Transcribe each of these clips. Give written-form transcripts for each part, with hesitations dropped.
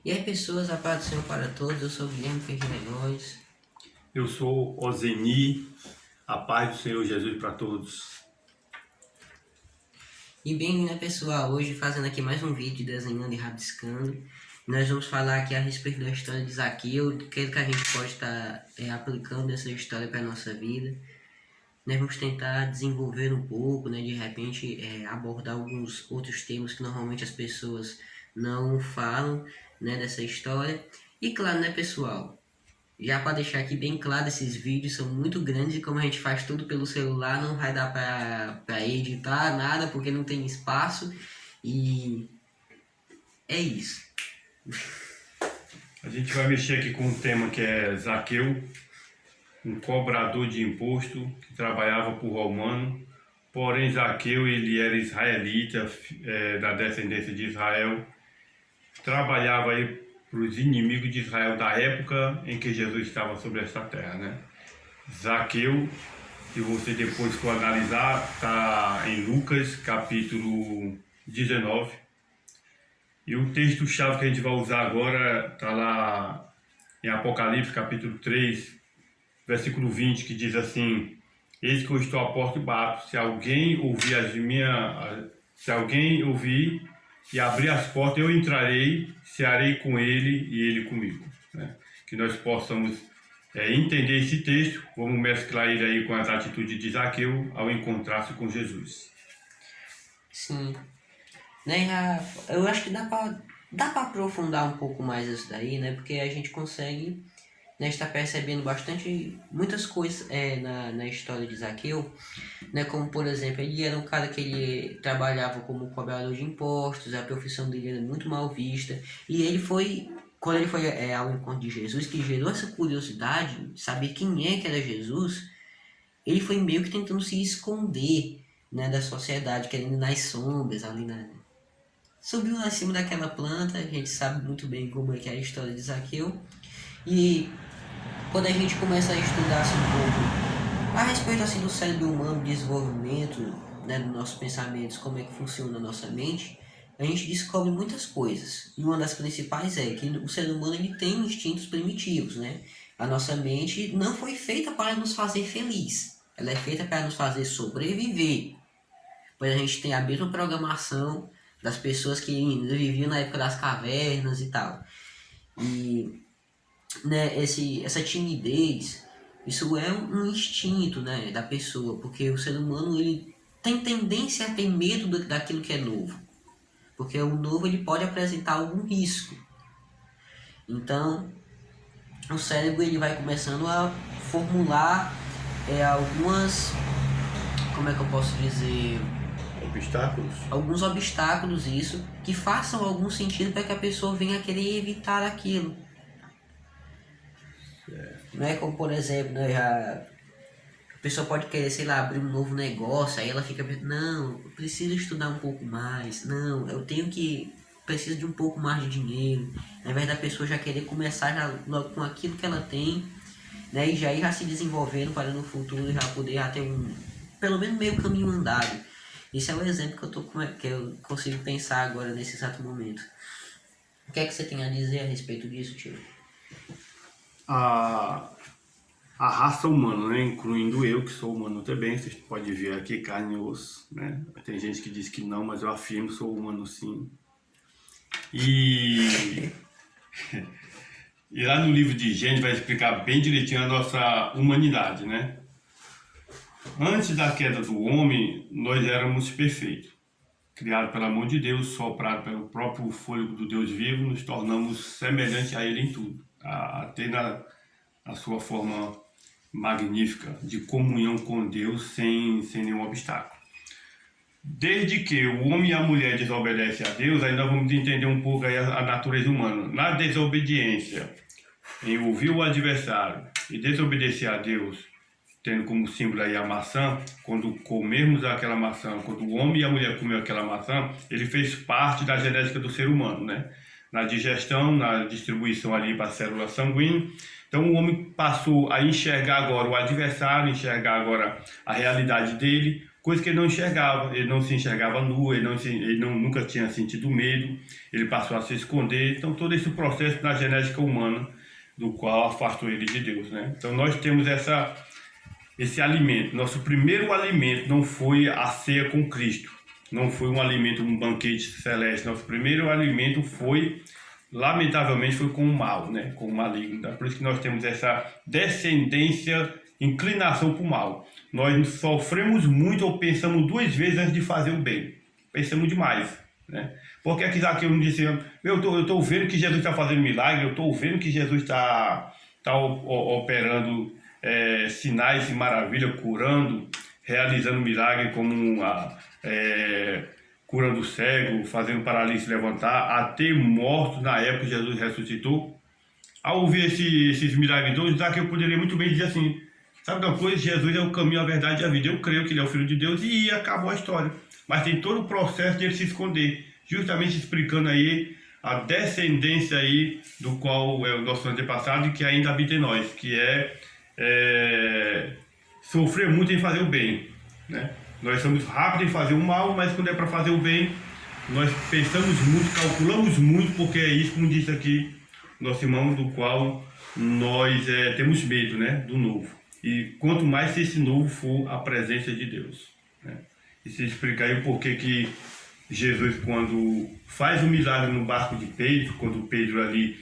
E aí pessoas, a paz do Senhor para todos, eu sou o Guilherme Ferreira Góes. Eu sou Ozeni, a paz do Senhor Jesus para todos. E bem, né pessoal, hoje fazendo aqui mais um vídeo desenhando e rabiscando. Nós vamos falar aqui a respeito da história de Zaqueu, do que a gente pode estar aplicando essa história para a nossa vida. Nós vamos tentar desenvolver um pouco, né, de repente abordar alguns outros temas que normalmente as pessoas não falam, né, dessa história. E claro, né pessoal, já para deixar aqui bem claro, esses vídeos são muito grandes e como a gente faz tudo pelo celular, não vai dar para editar nada, porque não tem espaço. E é isso. A gente vai mexer aqui com um tema que é Zaqueu, um cobrador de imposto que trabalhava por romano. Porém, Zaqueu ele era israelita, da descendência de Israel. Trabalhava aí para os inimigos de Israel da época em que Jesus estava sobre esta terra, né? Zaqueu, se você depois for analisar, está em Lucas capítulo 19. E o texto-chave que a gente vai usar agora está lá em Apocalipse capítulo 3, versículo 20, que diz assim: Eis que eu estou à porta e bato, se alguém ouvir e abrir as portas, eu entrarei, cearei com ele e ele comigo, né? Que nós possamos entender esse texto, vamos mesclar ele aí com as atitudes de Zaqueu ao encontrar-se com Jesus. Sim. Né, eu acho que dá para aprofundar um pouco mais isso daí, né? Porque a gente consegue, né, estar percebendo muitas coisas na história de Zaqueu, né? Como por exemplo, ele era um cara que ele trabalhava como cobrador de impostos, a profissão dele era muito mal vista, e quando ele foi ao encontro de Jesus, que gerou essa curiosidade de saber quem é que era Jesus, ele foi meio que tentando se esconder, né, da sociedade, querendo ir nas sombras, subiu lá em cima daquela planta. A gente sabe muito bem como é que é a história de Zaqueu. E quando a gente começa a estudar assim, um pouco a respeito assim, do cérebro humano, desenvolvimento, né, dos nossos pensamentos, como é que funciona a nossa mente, a gente descobre muitas coisas. E uma das principais é que o ser humano ele tem instintos primitivos, né? A nossa mente não foi feita para nos fazer feliz. Ela é feita para nos fazer sobreviver. Pois a gente tem a mesma programação das pessoas que viviam na época das cavernas e tal. E, né, essa timidez, isso é um instinto, né, da pessoa, porque o ser humano ele tem tendência a ter medo daquilo que é novo, porque o novo ele pode apresentar algum risco. Então, o cérebro ele vai começando a formular algumas, como é que eu posso dizer, alguns obstáculos, isso, que façam algum sentido para que a pessoa venha a querer evitar aquilo. Não é como, por exemplo, né, a pessoa pode querer, sei lá, abrir um novo negócio, aí ela fica pensando, não, eu preciso estudar um pouco mais, não, preciso de um pouco mais de dinheiro. Ao invés da pessoa já querer começar logo com aquilo que ela tem, né, e já ir se desenvolvendo para no futuro já poder ter pelo menos meio caminho andado. Esse é o exemplo que eu consigo pensar agora nesse exato momento. O que é que você tem a dizer a respeito disso, tio? A raça humana, né, incluindo eu, que sou humano também, vocês podem ver aqui carne e osso, né? Tem gente que diz que não, mas eu afirmo, sou humano sim. E lá no livro de Gênesis vai explicar bem direitinho a nossa humanidade, né? Antes da queda do homem, nós éramos perfeitos. Criados pelo amor de Deus, soprado pelo próprio fôlego do Deus vivo, nos tornamos semelhantes a Ele em tudo. Até na sua forma magnífica de comunhão com Deus sem nenhum obstáculo. Desde que o homem e a mulher desobedecem a Deus, aí nós vamos entender um pouco aí a natureza humana. Na desobediência, em ouvir o adversário e desobedecer a Deus, tendo como símbolo aí a maçã, quando comermos aquela maçã, quando o homem e a mulher comeu aquela maçã, ele fez parte da genética do ser humano, né? Na digestão, na distribuição ali para a célula sanguínea. Então o homem passou a enxergar agora o adversário, enxergar agora a realidade dele coisa que ele não enxergava. Ele não se enxergava nu, nunca tinha sentido medo, ele passou a se esconder. Então, todo esse processo na genética humana, do qual afastou ele de Deus, né? Então, nós temos esse alimento. Nosso primeiro alimento não foi a ceia com Cristo, não foi um alimento, um banquete celeste. Nosso primeiro alimento foi, lamentavelmente, foi com o mal, né? Com o maligno. Então, por isso que nós temos essa descendência, inclinação para o mal. Nós sofremos muito ou pensamos duas vezes antes de fazer o bem. Pensamos demais, né? Porque aqui Zaqueu não disse, eu estou vendo que Jesus está fazendo milagre, eu estou vendo que Jesus está operando sinais e maravilhas, curando, realizando milagre como curando cego, fazendo paralítico levantar, até mortos na época que Jesus ressuscitou. Ao ouvir esses milagres todos, Zaqueu poderia muito bem dizer assim, sabe uma coisa? Jesus é o caminho, a verdade e a vida. Eu creio que ele é o Filho de Deus e acabou a história. Mas tem todo o processo de ele se esconder, justamente explicando aí a descendência aí do qual é o nosso antepassado e que ainda habita em nós, que sofrer muito em fazer o bem, né? Nós somos rápidos em fazer o mal, mas quando é para fazer o bem, nós pensamos muito, calculamos muito, porque é isso, como disse aqui nosso irmão, do qual nós temos medo, né? Do novo. E quanto mais se esse novo for a presença de Deus, né? E se explicar aí o porquê que Jesus, quando faz o milagre no barco de Pedro, quando Pedro ali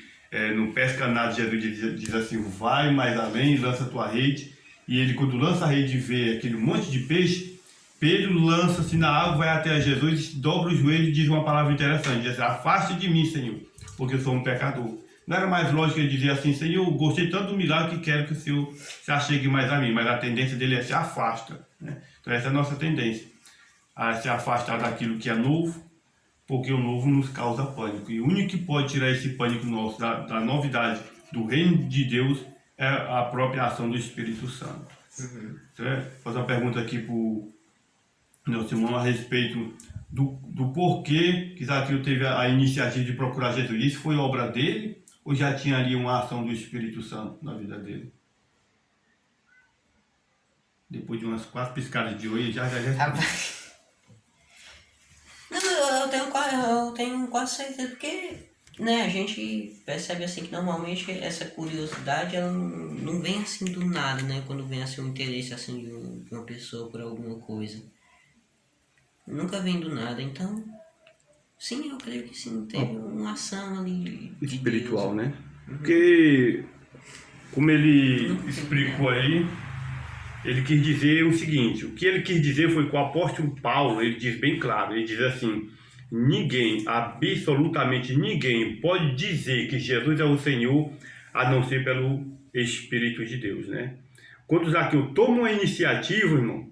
não pesca nada, Jesus diz assim, vai mais além, lança a tua rede. E ele, quando lança a rede e vê aquele monte de peixe, Pedro lança-se na água, vai até Jesus, dobra os joelhos e diz uma palavra interessante, diz assim, afaste de mim, Senhor, porque eu sou um pecador. Não era mais lógico ele dizer assim, Senhor, gostei tanto do milagre que quero que o Senhor se achegue mais a mim, mas a tendência dele se afasta, né? Então essa é a nossa tendência, a se afastar daquilo que é novo, porque o novo nos causa pânico. E o único que pode tirar esse pânico nosso, da novidade do reino de Deus, é a própria ação do Espírito Santo. Então, vou fazer uma pergunta aqui para o nosso irmão a respeito do porquê que Zaqueu teve a iniciativa de procurar Jesus. Isso foi obra dele ou já tinha ali uma ação do Espírito Santo na vida dele? Depois de umas 4 piscadas de olho, já. Não, eu tenho quase certeza, porque, né, a gente percebe assim que normalmente essa curiosidade ela não vem assim do nada, né? Quando vem assim um interesse assim de uma pessoa por alguma coisa. Nunca vem do nada, então sim, eu creio que sim, teve uma ação ali de espiritual, Deus. né? Porque, como ele explicou aí, ele quis dizer o seguinte, o que ele quis dizer foi que o apóstolo Paulo, ele diz bem claro, ele diz assim, ninguém, absolutamente ninguém pode dizer que Jesus é o Senhor, a não ser pelo Espírito de Deus, né? Quando Zaqueu toma uma iniciativa, irmão,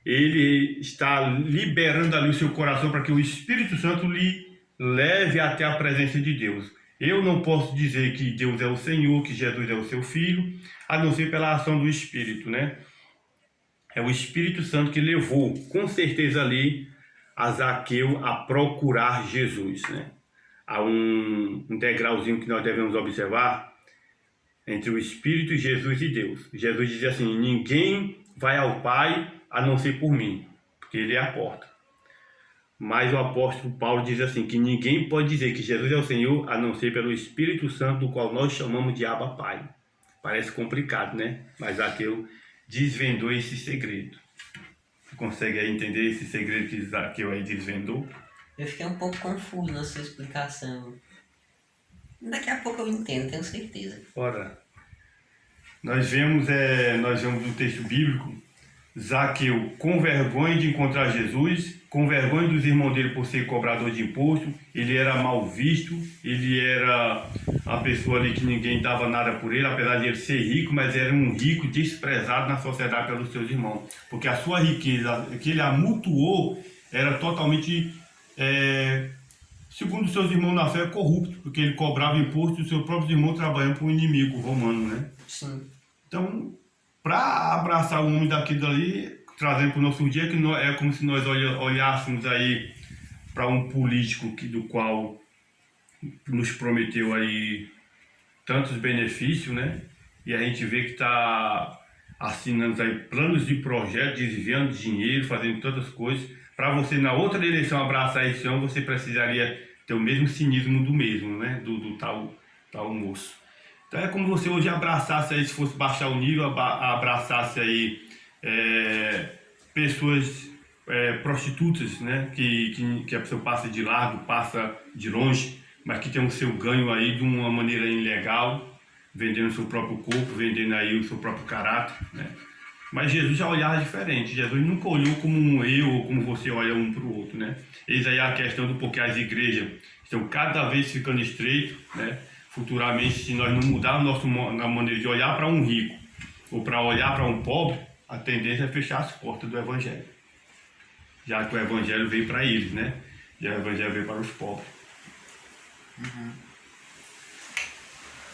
ele está liberando ali o seu coração para que o Espírito Santo lhe leve até a presença de Deus. Eu não posso dizer que Deus é o Senhor, que Jesus é o seu Filho, a não ser pela ação do Espírito, né? É o Espírito Santo que levou, com certeza ali, a Zaqueu a procurar Jesus, né? Há um degrauzinho que nós devemos observar entre o Espírito, Jesus e Deus. Jesus dizia assim, ninguém vai ao Pai a não ser por mim, porque ele é a porta. Mas o apóstolo Paulo diz assim, que ninguém pode dizer que Jesus é o Senhor a não ser pelo Espírito Santo, do qual nós chamamos de Abba Pai. Parece complicado, né? Mas Zaqueu desvendou esse segredo. Você consegue aí entender esse segredo que Zaqueu aí desvendou? Eu fiquei um pouco confuso nessa explicação. Daqui a pouco eu entendo, tenho certeza. Ora, nós vemos no texto bíblico Zaqueu com vergonha de encontrar Jesus, com vergonha dos irmãos dele por ser cobrador de imposto, ele era mal visto, ele era a pessoa ali que ninguém dava nada por ele, apesar de ele ser rico, mas era um rico desprezado na sociedade pelos seus irmãos, porque a sua riqueza que ele amontoou era totalmente, segundo os seus irmãos na fé, corrupto, porque ele cobrava imposto e os seus próprios irmãos trabalhando para o inimigo romano, né? Sim. Então, para abraçar o homem daquilo ali, trazendo para o nosso dia, que é como se nós olhássemos aí para um político do qual nos prometeu aí tantos benefícios, né? E a gente vê que está assinando aí planos de projeto, desviando dinheiro, fazendo tantas coisas. Para você, na outra eleição, abraçar esse homem, você precisaria ter o mesmo cinismo do mesmo, né? Do tal moço. Então é como você hoje abraçasse aí, se fosse baixar o nível, abraçasse aí pessoas prostitutas, né? Que a pessoa passa de largo, passa de longe, mas que tem o seu ganho aí de uma maneira ilegal, vendendo o seu próprio corpo, vendendo aí o seu próprio caráter, né? Mas Jesus já olhava diferente. Jesus nunca olhou como um eu ou como você olha um para o outro, né? Eis aí a questão do porquê as igrejas estão cada vez ficando estreitas, né? Futuramente, se nós não mudarmos a maneira de olhar para um rico ou para olhar para um pobre, a tendência é fechar as portas do Evangelho. Já que o Evangelho veio para eles, né? E o Evangelho veio para os pobres. Uhum.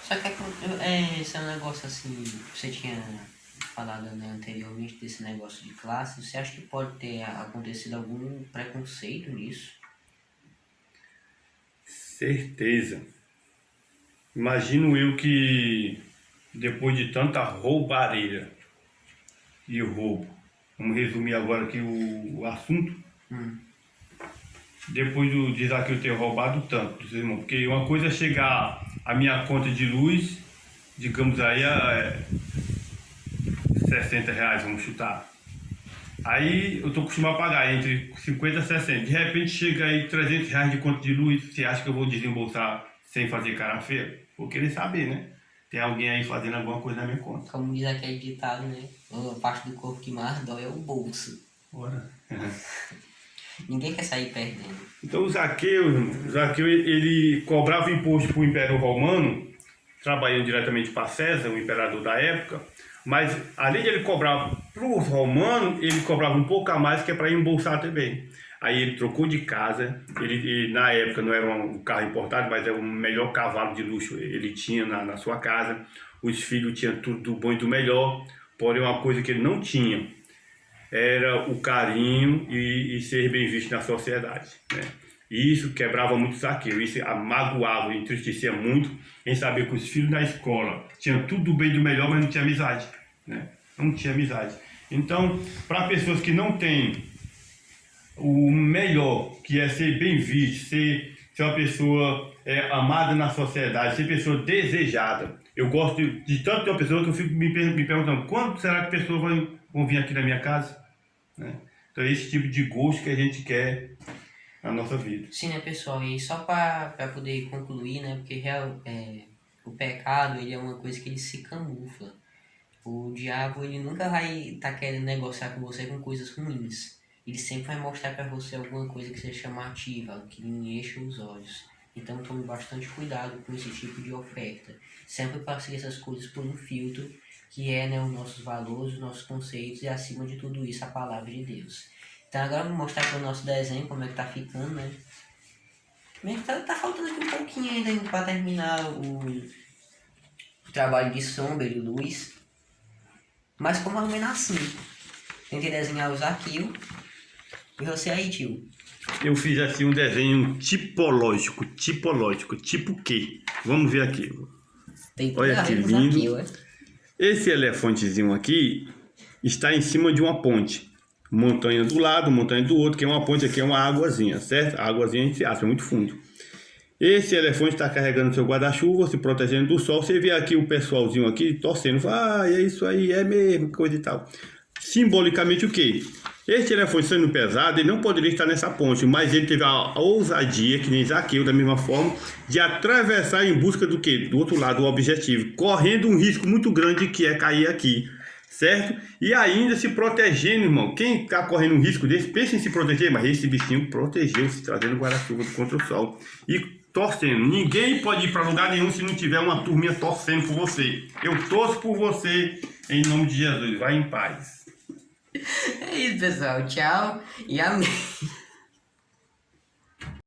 Só que esse é um negócio assim, você tinha falado, né, anteriormente desse negócio de classe, você acha que pode ter acontecido algum preconceito nisso? Certeza. Imagino eu que depois de tanta roubalheira e roubo, vamos resumir agora aqui o assunto, depois de Zaqueu ter roubado tanto, irmão, porque uma coisa é chegar a minha conta de luz, digamos aí, R$60, vamos chutar. Aí eu tô acostumado a pagar entre 50 e 60. De repente chega aí R$300 de conta de luz, você acha que eu vou desembolsar sem fazer cara feia? Vou querer saber, né? Tem alguém aí fazendo alguma coisa na minha conta. Como diz aquele ditado, né? A parte do corpo que mais dói é o bolso. Bora. Ninguém quer sair perdendo. Então o Zaqueu, ele cobrava imposto para o Império Romano, trabalhando diretamente para César, o imperador da época, mas além de ele cobrar para os romanos, ele cobrava um pouco a mais que é para embolsar também. Aí ele trocou de casa, ele na época não era um carro importado, mas era o melhor cavalo de luxo ele tinha na sua casa, os filhos tinham tudo do bom e do melhor, porém uma coisa que ele não tinha era o carinho e ser bem visto na sociedade, né? E isso quebrava muito Zaqueu, isso magoava, entristecia muito em saber que os filhos na escola tinham tudo do bem e do melhor, mas não tinha amizade, né? Não tinha amizade. Então, para pessoas que não têm o melhor, que é ser bem visto, ser uma pessoa amada na sociedade, ser pessoa desejada. Eu gosto de tanto ter uma pessoa que eu fico me perguntando quando será que pessoas vão vir aqui na minha casa, né? Então é esse tipo de gosto que a gente quer na nossa vida. Sim, né, pessoal? E só para poder concluir, né? Porque o pecado, ele é uma coisa que ele se camufla. O diabo, ele nunca vai estar querendo negociar com você com coisas ruins. Ele sempre vai mostrar para você alguma coisa que seja chamativa, que lhe enche os olhos. Então tome bastante cuidado com esse tipo de oferta. Sempre passe essas coisas por um filtro, que é, né, os nossos valores, os nossos conceitos e acima de tudo isso a palavra de Deus. Então agora eu vou mostrar para o nosso desenho como é que tá ficando, né? Tá faltando aqui um pouquinho ainda para terminar o trabalho de sombra e luz. Mas como mais ou menos assim. Tentei desenhar o Zaqueu. E você aí, tio? Eu fiz assim um desenho tipológico. Tipo o quê? Vamos ver aqui. Olha que lindo. Zaqueu, Esse elefantezinho aqui está em cima de uma ponte. Montanha do lado, montanha do outro, que é uma ponte aqui, é uma águazinha, certo? A águazinha entre aspas, é muito fundo. Esse elefante está carregando seu guarda-chuva, se protegendo do sol. Você vê aqui o pessoalzinho aqui torcendo, é isso aí, é mesmo, coisa e tal. Simbolicamente o quê? Este elefante sendo pesado, ele não poderia estar nessa ponte, mas ele teve a ousadia, que nem Zaqueu, da mesma forma, de atravessar em busca do quê? Do outro lado, o objetivo, correndo um risco muito grande que é cair aqui, certo? E ainda se protegendo, irmão. Quem está correndo um risco desse, pensa em se proteger, mas esse bichinho protegeu-se, trazendo guarda-chuva contra o sol. E torcendo. Ninguém pode ir para lugar nenhum se não tiver uma turminha torcendo por você. Eu torço por você, em nome de Jesus. Vai em paz. É isso, pessoal. Tchau e amém.